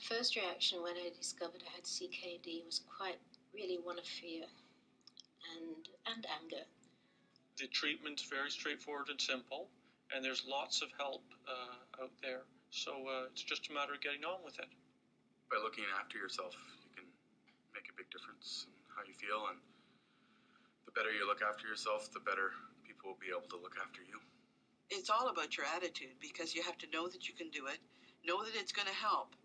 first reaction when I discovered I had CKD was really one of fear and anger. The treatment's very straightforward and simple, and there's lots of help out there. So it's just a matter of getting on with it. By looking after yourself, you can make a big difference in how you feel, and the better you look after yourself, the better people will be able to look after you. It's all about your attitude, because you have to know that you can do it, know that it's going to help,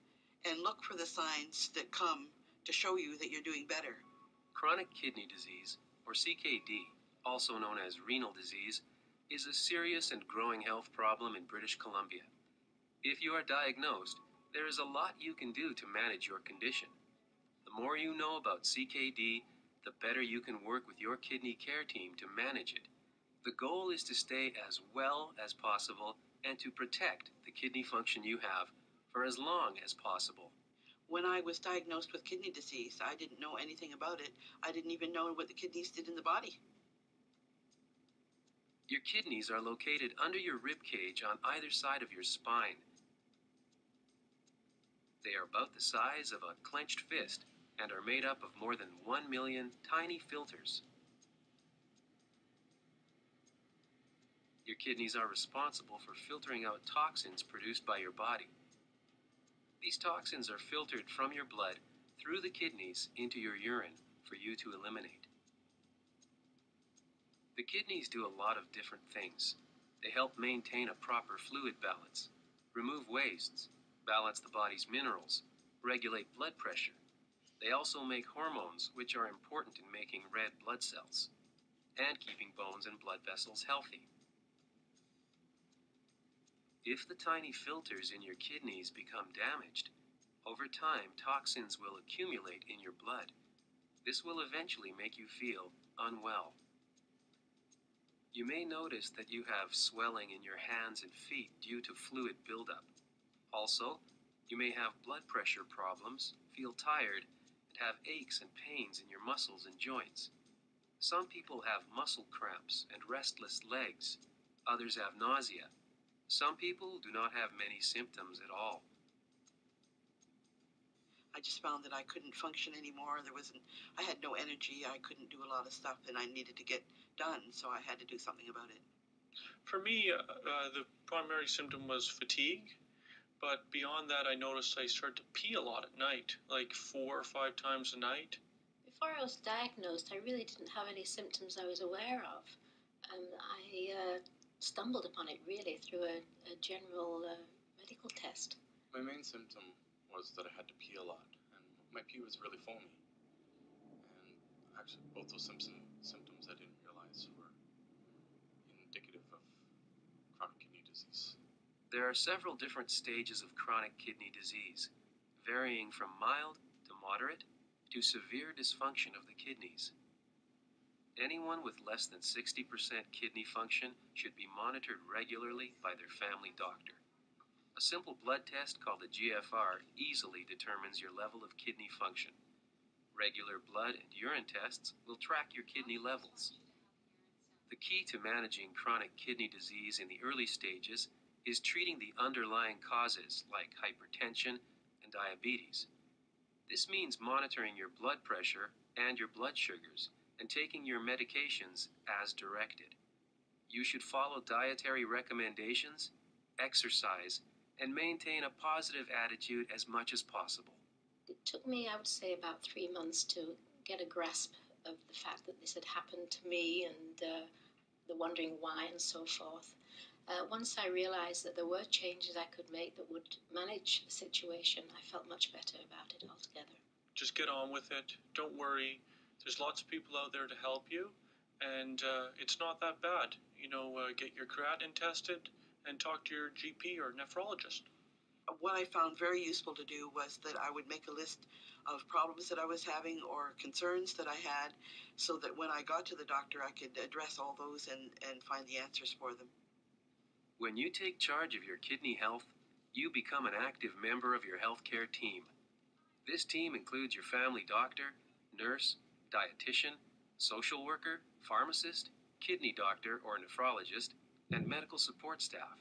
and look for the signs that come to show you that you're doing better. Chronic kidney disease, or CKD, also known as renal disease, is a serious and growing health problem in British Columbia. If you are diagnosed, there is a lot you can do to manage your condition. The more you know about CKD, the better you can work with your kidney care team to manage it. The goal is to stay as well as possible and to protect the kidney function you have for as long as possible. When I was diagnosed with kidney disease, I didn't know anything about it. I didn't even know what the kidneys did in the body. Your kidneys are located under your rib cage on either side of your spine. They are about the size of a clenched fist and are made up of more than 1 million tiny filters. Your kidneys are responsible for filtering out toxins produced by your body. These toxins are filtered from your blood through the kidneys into your urine for you to eliminate. The kidneys do a lot of different things. They help maintain a proper fluid balance, remove wastes, balance the body's minerals, regulate blood pressure. They also make hormones, which are important in making red blood cells and keeping bones and blood vessels healthy. If the tiny filters in your kidneys become damaged, over time toxins will accumulate in your blood. This will eventually make you feel unwell. You may notice that you have swelling in your hands and feet due to fluid buildup. Also, you may have blood pressure problems, feel tired, and have aches and pains in your muscles and joints. Some people have muscle cramps and restless legs. Others have nausea. Some people do not have many symptoms at all. I just found that I couldn't function anymore. I had no energy. I couldn't do a lot of stuff, and I needed to get done, so I had to do something about it. For me, the primary symptom was fatigue, but beyond that, I noticed I started to pee a lot at night, like 4 or 5 times a night. Before I was diagnosed, I really didn't have any symptoms I was aware of. I stumbled upon it really through a general medical test. My main symptom was that I had to pee a lot, and my pee was really foamy. And actually, both those symptoms I didn't realize were indicative of chronic kidney disease. There are several different stages of chronic kidney disease, varying from mild to moderate to severe dysfunction of the kidneys. Anyone with less than 60% kidney function should be monitored regularly by their family doctor. A simple blood test called a GFR easily determines your level of kidney function. Regular blood and urine tests will track your kidney levels. The key to managing chronic kidney disease in the early stages is treating the underlying causes like hypertension and diabetes. This means monitoring your blood pressure and your blood sugars and taking your medications as directed. You should follow dietary recommendations, exercise, and maintain a positive attitude as much as possible. It took me, I would say, about 3 months to get a grasp of the fact that this had happened to me and the wondering why and so forth. Once I realized that there were changes I could make that would manage the situation, I felt much better about it altogether. Just get on with it. Don't worry. There's lots of people out there to help you, and it's not that bad. Get your creatinine tested and talk to your GP or nephrologist. What I found very useful to do was that I would make a list of problems that I was having or concerns that I had, so that when I got to the doctor, I could address all those and find the answers for them. When you take charge of your kidney health, you become an active member of your healthcare team. This team includes your family doctor, nurse, dietitian, social worker, pharmacist, kidney doctor or nephrologist, and medical support staff.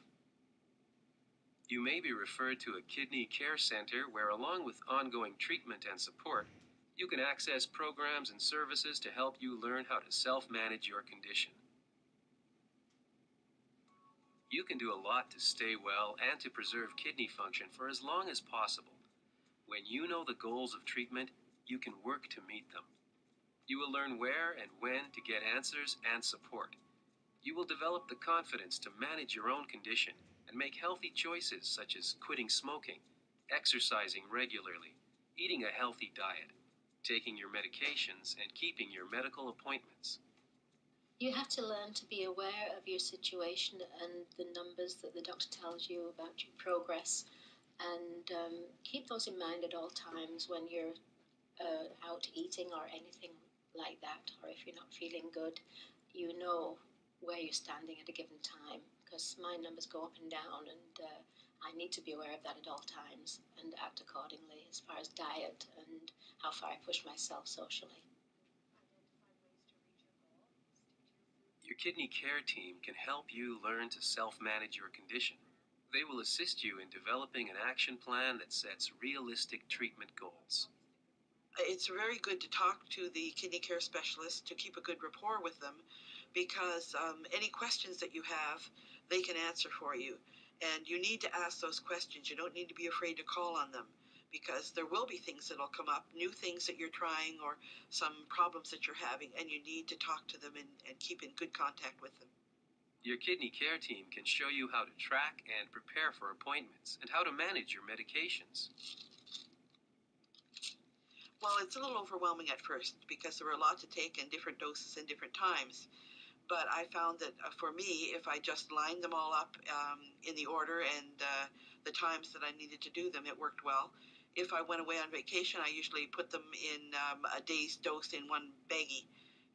You may be referred to a kidney care center where, along with ongoing treatment and support, you can access programs and services to help you learn how to self-manage your condition. You can do a lot to stay well and to preserve kidney function for as long as possible. When you know the goals of treatment, you can work to meet them. You will learn where and when to get answers and support. You will develop the confidence to manage your own condition and make healthy choices such as quitting smoking, exercising regularly, eating a healthy diet, taking your medications, and keeping your medical appointments. You have to learn to be aware of your situation and the numbers that the doctor tells you about your progress, and keep those in mind at all times when you're out eating or anything like that, or if you're not feeling good, you know where you're standing at a given time, because my numbers go up and down, and I need to be aware of that at all times and act accordingly as far as diet and how far I push myself socially. Your kidney care team can help you learn to self-manage your condition. They will assist you in developing an action plan that sets realistic treatment goals. It's very good to talk to the kidney care specialist, to keep a good rapport with them, because any questions that you have, they can answer for you. And you need to ask those questions. You don't need to be afraid to call on them, because there will be things that will come up, new things that you're trying or some problems that you're having, and you need to talk to them and keep in good contact with them. Your kidney care team can show you how to track and prepare for appointments and how to manage your medications. Well, it's a little overwhelming at first because there were a lot to take in different doses and different times. But I found that for me, if I just lined them all up in the order and the times that I needed to do them, it worked well. If I went away on vacation, I usually put them in a day's dose in one baggie,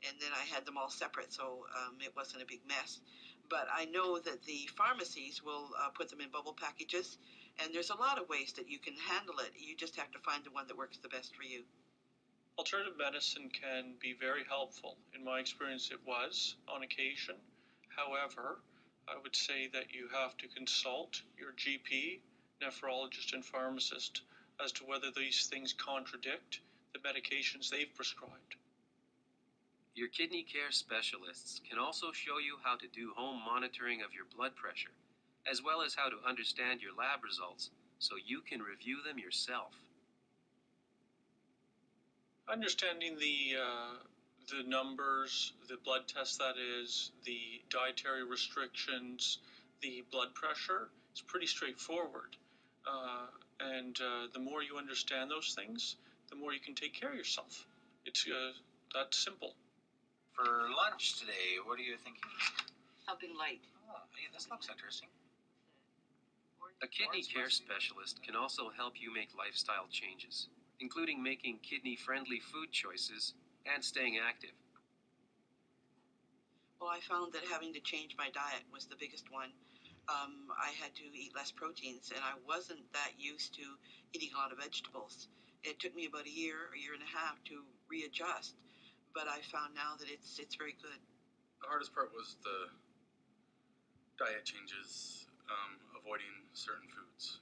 and then I had them all separate, so it wasn't a big mess. But I know that the pharmacies will put them in bubble packages, and there's a lot of ways that you can handle it. You just have to find the one that works the best for you. Alternative medicine can be very helpful. In my experience, it was on occasion. However, I would say that you have to consult your GP, nephrologist, and pharmacist as to whether these things contradict the medications they've prescribed. Your kidney care specialists can also show you how to do home monitoring of your blood pressure, as well as how to understand your lab results so you can review them yourself. Understanding the numbers, the blood test that is, the dietary restrictions, the blood pressure is pretty straightforward. And the more you understand those things, the more you can take care of yourself. It's that simple. For lunch today, what are you thinking? Something light. Oh, hey, this looks interesting. A kidney care specialist can also help you make lifestyle changes, including making kidney-friendly food choices and staying active. Well, I found that having to change my diet was the biggest one. I had to eat less proteins, and I wasn't that used to eating a lot of vegetables. It took me about a year and a half to readjust, but I found now that it's very good. The hardest part was the diet changes, avoiding certain foods.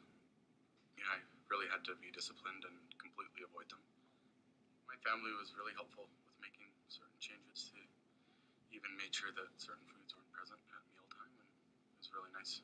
I really had to be disciplined and completely avoid them. My family was really helpful with making certain changes. They even made sure that certain foods weren't present at mealtime, and it was really nice.